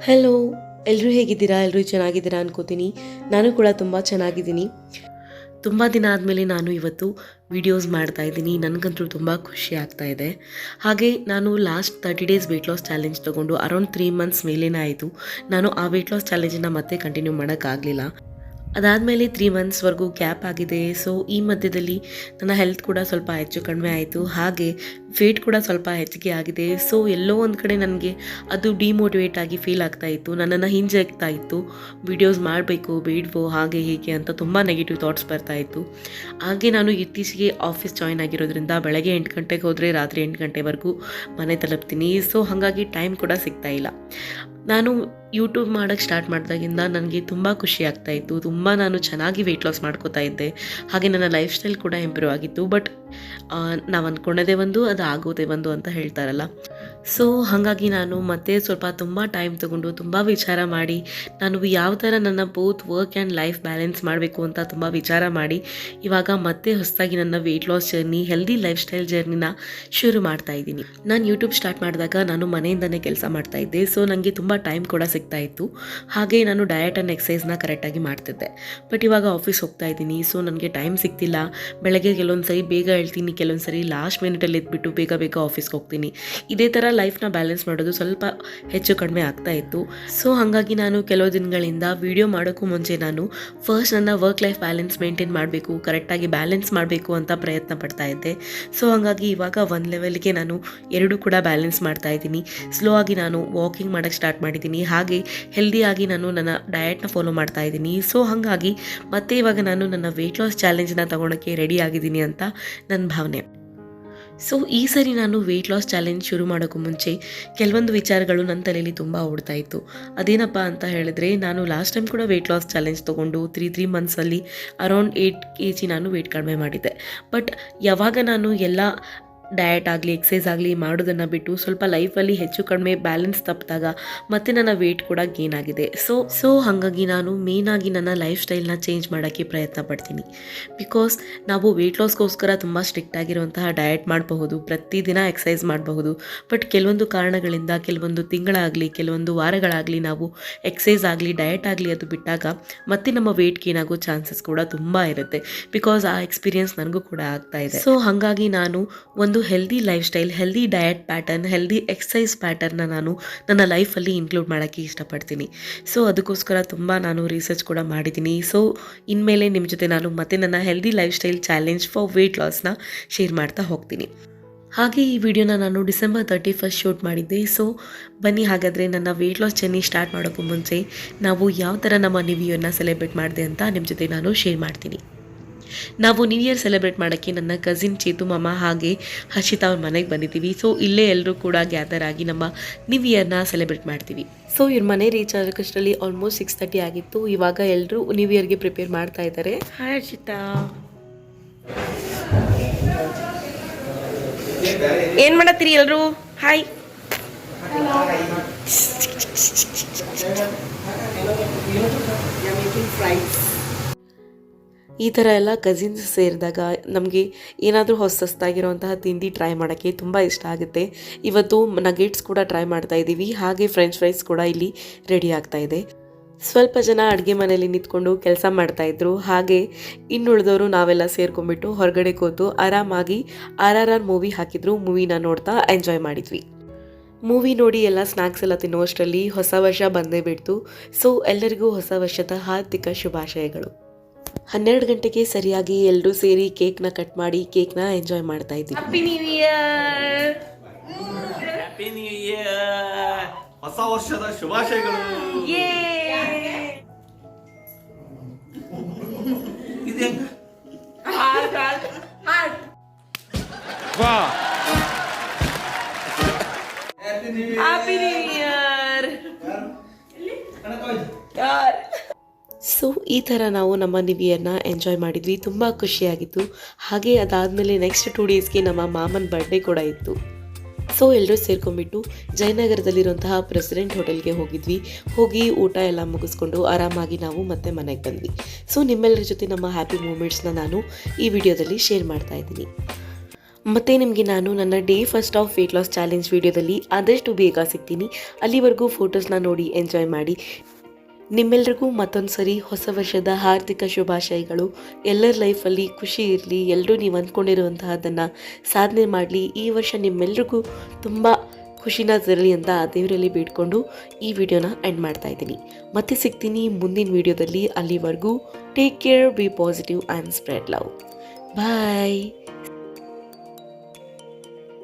Hello, ಎಲ್ಲರೂ ಹೇಗಿದ್ದೀರಾ? ಎಲ್ಲರೂ ಚೆನ್ನಾಗಿದ್ದೀರಾ ಅನ್ಕೋತೀನಿ. ನಾನು ಕೂಡ ತುಂಬ ಚೆನ್ನಾಗಿದ್ದೀನಿ. ತುಂಬ ದಿನ ಆದಮೇಲೆ ನಾನು ಇವತ್ತು ವೀಡಿಯೋಸ್ ಮಾಡ್ತಾಯಿದ್ದೀನಿ. ನನಗಂತೂ ತುಂಬ ಖುಷಿ ಆಗ್ತಾ ಇದೆ. ಹಾಗೆ ನಾನು last 30 days wait loss challenge ತೊಗೊಂಡು ಅರೌಂಡ್ 3 ಮಂತ್ಸ್ ಮೇಲೇನೇ ಆಯಿತು. ನಾನು ಆ ವೆಯ್ಟ್ ಲಾಸ್ ಚಾಲೆಂಜನ್ನು ಮತ್ತೆ ಕಂಟಿನ್ಯೂ ಮಾಡೋಕ್ಕಾಗಲಿಲ್ಲ. ಅದಾದಮೇಲೆ 3 ಮಂತ್ಸ್ವರೆಗೂ ಗ್ಯಾಪ್ ಆಗಿದೆ. ಸೊ ಈ ಮಧ್ಯದಲ್ಲಿ ನನ್ನ ಹೆಲ್ತ್ ಕೂಡ ಸ್ವಲ್ಪ ಹೆಚ್ಚು ಕಡಿಮೆ ಆಯಿತು. ಹಾಗೆ ವೇಟ್ ಕೂಡ ಸ್ವಲ್ಪ ಹೆಚ್ಚಿಗೆ ಆಗಿದೆ. ಸೊ ಎಲ್ಲೋ ಒಂದು ಕಡೆ ನನಗೆ ಅದು ಡಿಮೋಟಿವೇಟ್ ಆಗಿ ಫೀಲ್ ಆಗ್ತಾ ಇತ್ತು. ನನ್ನನ್ನು ಹಿಂಜರಿತಾ ಇತ್ತು. ವೀಡಿಯೋಸ್ ಮಾಡಬೇಕು ಬೇಡವೋ ಹಾಗೆ ಹೀಗೆ ಅಂತ ತುಂಬ ನೆಗೆಟಿವ್ ಥಾಟ್ಸ್ ಬರ್ತಾ ಇತ್ತು. ಹಾಗೆ ನಾನು ಇತ್ತೀಚೆಗೆ ಆಫೀಸ್ ಜಾಯ್ನ್ ಆಗಿರೋದ್ರಿಂದ ಬೆಳಗ್ಗೆ 8 ಗಂಟೆಗೆ ಹೋದರೆ ರಾತ್ರಿ 8 ಗಂಟೆವರೆಗೂ ಮನೆ ತಲುಪ್ತೀನಿ. ಸೊ ಹಾಗಾಗಿ ಟೈಮ್ ಕೂಡ ಸಿಗ್ತಾ ಇಲ್ಲ. ನಾನು ಯೂಟ್ಯೂಬ್ ಮಾಡೋಕ್ಕೆ ಸ್ಟಾರ್ಟ್ ಮಾಡಿದಾಗಿಂದ ನನಗೆ ತುಂಬ ಖುಷಿ ಆಗ್ತಾಯಿತ್ತು. ತುಂಬ ನಾನು ಚೆನ್ನಾಗಿ ವೆಯ್ಟ್ ಲಾಸ್ ಮಾಡ್ಕೋತಾ ಇದ್ದೆ. ಹಾಗೆ ನನ್ನ ಲೈಫ್ ಸ್ಟೈಲ್ ಕೂಡ ಇಂಪ್ರೂವ್ ಆಗಿತ್ತು. ಬಟ್ ನಾವು ಅಂದ್ಕೊಂಡದೇ ಒಂದು, ಅದು ಆಗೋದೇ ಒಂದು ಅಂತ ಹೇಳ್ತಾರಲ್ಲ. ಸೊ ಹಾಗಾಗಿ ನಾನು ಮತ್ತೆ ಸ್ವಲ್ಪ ತುಂಬ ಟೈಮ್ ತೊಗೊಂಡು ತುಂಬ ವಿಚಾರ ಮಾಡಿ ನಾನು ಯಾವ ಥರ ನನ್ನ both work and life balance ಮಾಡಬೇಕು ಅಂತ ತುಂಬ ವಿಚಾರ ಮಾಡಿ ಇವಾಗ ಮತ್ತೆ ಹೊಸದಾಗಿ ನನ್ನ weight loss journey, healthy lifestyle ಜರ್ನಿನ ಶುರು ಮಾಡ್ತಾ ಇದ್ದೀನಿ. ನಾನು ಯೂಟ್ಯೂಬ್ ಸ್ಟಾರ್ಟ್ ಮಾಡಿದಾಗ ನಾನು ಮನೆಯಿಂದನೇ ಕೆಲಸ ಮಾಡ್ತಾ ಇದ್ದೆ. ಸೊ ನನಗೆ ತುಂಬ ಟೈಮ್ ಕೂಡ ಸಿಗ್ತಾ ಇತ್ತು. ಹಾಗೆ ನಾನು ಡಯಟ್ ಆ್ಯಂಡ್ ಎಕ್ಸಸೈಸ್ನ ಕರೆಕ್ಟಾಗಿ ಮಾಡ್ತಿದ್ದೆ. ಬಟ್ ಇವಾಗ ಆಫೀಸ್ ಹೋಗ್ತಾ ಇದ್ದೀನಿ. ಸೊ ನನಗೆ ಟೈಮ್ ಸಿಗ್ತಿಲ್ಲ. ಬೆಳಗ್ಗೆ ಕೆಲವೊಂದು ಸರಿ ಬೇಗ ಹೇಳ್ತೀನಿ, ಕೆಲವೊಂದು ಸರಿ ಲಾಸ್ಟ್ ಮಿನಿಟಲ್ಲಿ ಎದ್ಬಿಟ್ಟು ಬೇಗ ಆಫೀಸ್ಗೆ ಹೋಗ್ತೀನಿ. ಇದೇ ಥರ ಲೈಫ್ನ ಬ್ಯಾಲೆನ್ಸ್ ಮಾಡೋದು ಸ್ವಲ್ಪ ಹೆಚ್ಚು ಕಡಿಮೆ ಆಗ್ತಾ ಇತ್ತು. ಸೊ ಹಾಗಾಗಿ ನಾನು ಕೆಲವು ದಿನಗಳಿಂದ ವಿಡಿಯೋ ಮಾಡೋಕ್ಕೂ ಮುಂಚೆ ನಾನು ಫಸ್ಟ್ ನನ್ನ ವರ್ಕ್ ಲೈಫ್ ಬ್ಯಾಲೆನ್ಸ್ ಮೇಂಟೈನ್ ಮಾಡಬೇಕು, ಕರೆಕ್ಟಾಗಿ ಬ್ಯಾಲೆನ್ಸ್ ಮಾಡಬೇಕು ಅಂತ ಪ್ರಯತ್ನ ಪಡ್ತಾ ಇದ್ದೆ. ಸೊ ಹಾಗಾಗಿ ಇವಾಗ ಒಂದು ಲೆವೆಲ್ಗೆ ನಾನು ಎರಡೂ ಕೂಡ ಬ್ಯಾಲೆನ್ಸ್ ಮಾಡ್ತಾ ಇದ್ದೀನಿ. ಸ್ಲೋ ಆಗಿ ನಾನು ವಾಕಿಂಗ್ ಮಾಡೋಕ್ಕೆ ಸ್ಟಾರ್ಟ್ ಮಾಡಿದ್ದೀನಿ. ಹಾಗೆ ಹೆಲ್ದಿಯಾಗಿ ನಾನು ನನ್ನ ಡಯಟ್ನ ಫಾಲೋ ಮಾಡ್ತಾ ಇದ್ದೀನಿ. ಸೊ ಹಾಗಾಗಿ ಮತ್ತೆ ಇವಾಗ ನಾನು ನನ್ನ ವೆಯ್ಟ್ ಲಾಸ್ ಚಾಲೆಂಜ್ನ ತಗೊಳಕ್ಕೆ ರೆಡಿ ಆಗಿದ್ದೀನಿ ಅಂತ ನನ್ನ ಭಾವನೆ. ಸೊ ಈ ಸರಿ ನಾನು ವೆಯ್ಟ್ ಲಾಸ್ ಚಾಲೆಂಜ್ ಶುರು ಮಾಡೋಕ್ಕೂ ಮುಂಚೆ ಕೆಲವೊಂದು ವಿಚಾರಗಳು ನನ್ನ ತಲೆಯಲ್ಲಿ ತುಂಬ ಓಡ್ತಾ ಇತ್ತು. ಅದೇನಪ್ಪ ಅಂತ ಹೇಳಿದ್ರೆ, ನಾನು ಲಾಸ್ಟ್ ಟೈಮ್ ಕೂಡ ವೆಯ್ಟ್ ಲಾಸ್ ಚಾಲೆಂಜ್ ತೊಗೊಂಡು 3 ಮಂತ್ಸಲ್ಲಿ ಅರೌಂಡ್ 8 kg ನಾನು ವೆಯ್ಟ್ ಕಡಿಮೆ ಮಾಡಿದ್ದೆ. ಬಟ್ ಯಾವಾಗ ನಾನು ಎಲ್ಲ ಡಯಟ್ ಆಗಲಿ ಎಕ್ಸಸೈಸ್ ಆಗಲಿ ಮಾಡೋದನ್ನು ಬಿಟ್ಟು ಸ್ವಲ್ಪ ಲೈಫಲ್ಲಿ ಹೆಚ್ಚು ಕಡಿಮೆ ಬ್ಯಾಲೆನ್ಸ್ ತಪ್ಪಿದಾಗ ಮತ್ತೆ ನನ್ನ ವೆಯ್ಟ್ ಕೂಡ ಗೇನ್ ಆಗಿದೆ. ಸೊ ಹಾಗಾಗಿ ನಾನು ಮೇಯ್ನಾಗಿ ನನ್ನ ಲೈಫ್ ಸ್ಟೈಲ್ನ ಚೇಂಜ್ ಮಾಡೋಕ್ಕೆ ಪ್ರಯತ್ನ ಪಡ್ತೀನಿ. ಬಿಕಾಸ್ ನಾವು ವೆಯ್ಟ್ ಲಾಸ್ಗೋಸ್ಕರ ತುಂಬ ಸ್ಟ್ರಿಕ್ಟ್ ಆಗಿರುವಂತಹ ಡಯಟ್ ಮಾಡಬಹುದು, ಪ್ರತಿದಿನ ಎಕ್ಸಸೈಸ್ ಮಾಡಬಹುದು. ಬಟ್ ಕೆಲವೊಂದು ಕಾರಣಗಳಿಂದ ಕೆಲವೊಂದು ತಿಂಗಳಾಗಲಿ ಕೆಲವೊಂದು ವಾರಗಳಾಗಲಿ ನಾವು ಎಕ್ಸಸೈಸ್ ಆಗಲಿ ಡಯಟ್ ಆಗಲಿ ಅದು ಬಿಟ್ಟಾಗ ಮತ್ತೆ ನಮ್ಮ ವೆಯ್ಟ್ ಗೇನ್ ಆಗೋ ಚಾನ್ಸಸ್ ಕೂಡ ತುಂಬ ಇರುತ್ತೆ. ಬಿಕಾಸ್ ಆ ಎಕ್ಸ್ಪೀರಿಯನ್ಸ್ ನನಗೂ ಕೂಡ ಆಗ್ತಾ ಇದೆ. ಸೊ ಹಾಗಾಗಿ ನಾನು ಒಂದು healthy lifestyle, healthy diet pattern, healthy exercise ಪ್ಯಾಟರ್ನ ನಾನು ನನ್ನ ಲೈಫಲ್ಲಿ ಇನ್ಕ್ಲೂಡ್ ಮಾಡೋಕ್ಕೆ ಇಷ್ಟಪಡ್ತೀನಿ. ಸೊ ಅದಕ್ಕೋಸ್ಕರ ತುಂಬ ನಾನು ರಿಸರ್ಚ್ ಕೂಡ ಮಾಡಿದ್ದೀನಿ. ಸೊ ಇನ್ಮೇಲೆ ನಿಮ್ಮ ಜೊತೆ ನಾನು ಮತ್ತೆ ನನ್ನ healthy lifestyle challenge for weight ಲಾಸ್ನ ಶೇರ್ ಮಾಡ್ತಾ ಹೋಗ್ತೀನಿ. ಹಾಗೆ ಈ ವಿಡಿಯೋನ ನಾನು ಡಿಸೆಂಬರ್ 31 ಶೂಟ್ ಮಾಡಿದ್ದೆ. ಸೊ ಬನ್ನಿ ಹಾಗಾದರೆ ನನ್ನ ವೆಯ್ಟ್ ಲಾಸ್ ಜರ್ನಿ ಸ್ಟಾರ್ಟ್ ಮಾಡೋಕ್ಕೂ ಮುಂಚೆ ನಾವು ಯಾವ ಥರ ನಮ್ಮ ನ್ಯೂ ಇಯರ್ನ ಸೆಲೆಬ್ರೇಟ್ ಮಾಡಿದೆ ಅಂತ ನಿಮ್ಮ ಜೊತೆ ನಾನು ಶೇರ್ ಮಾಡ್ತೀನಿ. ನಾವು ನ್ಯೂ ಇಯರ್ ಸೆಲೆಬ್ರೇಟ್ ಮಾಡೋಕ್ಕೆ ನನ್ನ ಕಸಿನ್ ಚೇತು ಮಾಮ ಹಾಗೆ ಹರ್ಷಿತಾ ಅವ್ರ ಮನೆಗೆ ಬಂದಿದ್ದೀವಿ. ಸೊ ಇಲ್ಲೇ ಎಲ್ಲರೂ ಕೂಡ ಗ್ಯಾದರ್ ಆಗಿ ನಮ್ಮ ನ್ಯೂ ಇಯರ್ನ ಸೆಲೆಬ್ರೇಟ್ ಮಾಡ್ತೀವಿ. ಸೊ ಇವ್ರ ಮನೆ ರೀಚ್ ಆಗೋಷ್ಟರಲ್ಲಿ ಆಲ್ಮೋಸ್ಟ್ 6:30 ಆಗಿತ್ತು. ಇವಾಗ ಎಲ್ಲರೂ ನ್ಯೂ ಇಯರ್ಗೆ ಪ್ರಿಪೇರ್ ಮಾಡ್ತಾ ಇದ್ದಾರೆ. ಹಾಯ್ ಹರ್ಷಿತಾ, ಏನು ಮಾಡತ್ತೀರಿ ಎಲ್ಲರೂ? ಹಾಯ್. ಈ ಥರ ಎಲ್ಲ ಕಸಿನ್ಸ್ ಸೇರಿದಾಗ ನಮಗೆ ಏನಾದರೂ ಹೊಸದಾಗಿರುವಂತಹ ತಿಂಡಿ ಟ್ರೈ ಮಾಡೋಕ್ಕೆ ತುಂಬ ಇಷ್ಟ ಆಗುತ್ತೆ. ಇವತ್ತು ನಗೆಟ್ಸ್ ಕೂಡ ಟ್ರೈ ಮಾಡ್ತಾ ಇದ್ದೀವಿ. ಹಾಗೆ ಫ್ರೆಂಚ್ ಫ್ರೈಸ್ ಕೂಡ ಇಲ್ಲಿ ರೆಡಿ ಆಗ್ತಾ ಇದೆ. ಸ್ವಲ್ಪ ಜನ ಅಡುಗೆ ಮನೆಯಲ್ಲಿ ನಿಂತ್ಕೊಂಡು ಕೆಲಸ ಮಾಡ್ತಾಯಿದ್ರು. ಹಾಗೆ ಇನ್ನುಳಿದವರು ನಾವೆಲ್ಲ ಸೇರ್ಕೊಂಡ್ಬಿಟ್ಟು ಹೊರಗಡೆ ಕೂತು ಆರಾಮಾಗಿ RRR ಮೂವಿ ಹಾಕಿದ್ರು. ಮೂವಿನ ನೋಡ್ತಾ ಎಂಜಾಯ್ ಮಾಡಿದ್ವಿ. ಮೂವಿ ನೋಡಿ ಎಲ್ಲ ಸ್ನ್ಯಾಕ್ಸ್ ಎಲ್ಲ ತಿನ್ನುವಷ್ಟರಲ್ಲಿ ಹೊಸ ವರ್ಷ ಬಂದೇ ಬಿಡ್ತು. ಸೊ ಎಲ್ಲರಿಗೂ ಹೊಸ ವರ್ಷದ ಹಾರ್ದಿಕ ಶುಭಾಶಯಗಳು. 12 ಗಂಟೆಗೆ ಸರಿಯಾಗಿ ಎಲ್ಲರೂ ಸೇರಿ ಕೇಕ್ನ ಕಟ್ ಮಾಡಿ ಕೇಕ್ನ ಎಂಜಾಯ್ ಮಾಡ್ತಾ ಇದ್ದೀವಿ. Happy new year! Happy new year! ಹೊಸ ವರ್ಷದ ಶುಭಾಶಯಗಳು. Happy new year! ಸೊ ಈ ಥರ ನಾವು ನಮ್ಮ ನ್ಯೂ ಇಯರ್ನ ಎಂಜಾಯ್ ಮಾಡಿದ್ವಿ. ತುಂಬ ಖುಷಿಯಾಗಿತ್ತು. ಹಾಗೆ ಅದಾದಮೇಲೆ ನೆಕ್ಸ್ಟ್ 2 ಡೇಸ್ಗೆ ನಮ್ಮ ಮಾಮನ ಬರ್ಡೇ ಕೂಡ ಇತ್ತು. ಸೊ ಎಲ್ಲರೂ ಸೇರ್ಕೊಂಡ್ಬಿಟ್ಟು ಜಯನಗರದಲ್ಲಿರುವಂತಹ ಪ್ರೆಸಿಡೆಂಟ್ ಹೋಟೆಲ್ಗೆ ಹೋಗಿ ಊಟ ಎಲ್ಲ ಮುಗಿಸ್ಕೊಂಡು ಆರಾಮಾಗಿ ನಾವು ಮತ್ತೆ ಮನೆಗೆ ಬಂದ್ವಿ. ಸೊ ನಿಮ್ಮೆಲ್ಲರ ಜೊತೆ ನಮ್ಮ ಹ್ಯಾಪಿ ಮೂಮೆಂಟ್ಸ್ನ ನಾನು ಈ ವಿಡಿಯೋದಲ್ಲಿ ಶೇರ್ ಮಾಡ್ತಾ ಇದ್ದೀನಿ. ಮತ್ತು ನಿಮಗೆ ನಾನು ನನ್ನ day first of weight loss challenge ವೀಡಿಯೋದಲ್ಲಿ ಆದಷ್ಟು ಬೇಗ ಸಿಗ್ತೀನಿ. ಅಲ್ಲಿವರೆಗೂ ಫೋಟೋಸ್ನ ನೋಡಿ ಎಂಜಾಯ್ ಮಾಡಿ. ನಿಮ್ಮೆಲ್ರಿಗೂ ಮತ್ತೊಂದು ಸರಿ ಹೊಸ ವರ್ಷದ ಹಾರ್ದಿಕ ಶುಭಾಶಯಗಳು. ಎಲ್ಲರ ಲೈಫಲ್ಲಿ ಖುಷಿ ಇರಲಿ, ಎಲ್ಲರೂ ನೀವು ಅಂದ್ಕೊಂಡಿರುವಂತಹದ್ದನ್ನು ಸಾಧನೆ ಮಾಡಲಿ. ಈ ವರ್ಷ ನಿಮ್ಮೆಲ್ರಿಗೂ ತುಂಬ ಖುಷಿನ ತರಲಿ ಅಂತ ದೇವರಲ್ಲಿ ಬೇಡ್ಕೊಂಡು ಈ ವಿಡಿಯೋನ ಎಂಡ್ ಮಾಡ್ತಾ ಇದ್ದೀನಿ. ಮತ್ತೆ ಸಿಗ್ತೀನಿ ಮುಂದಿನ ವಿಡಿಯೋದಲ್ಲಿ. ಅಲ್ಲಿವರೆಗೂ take care, be positive and spread love. Bye.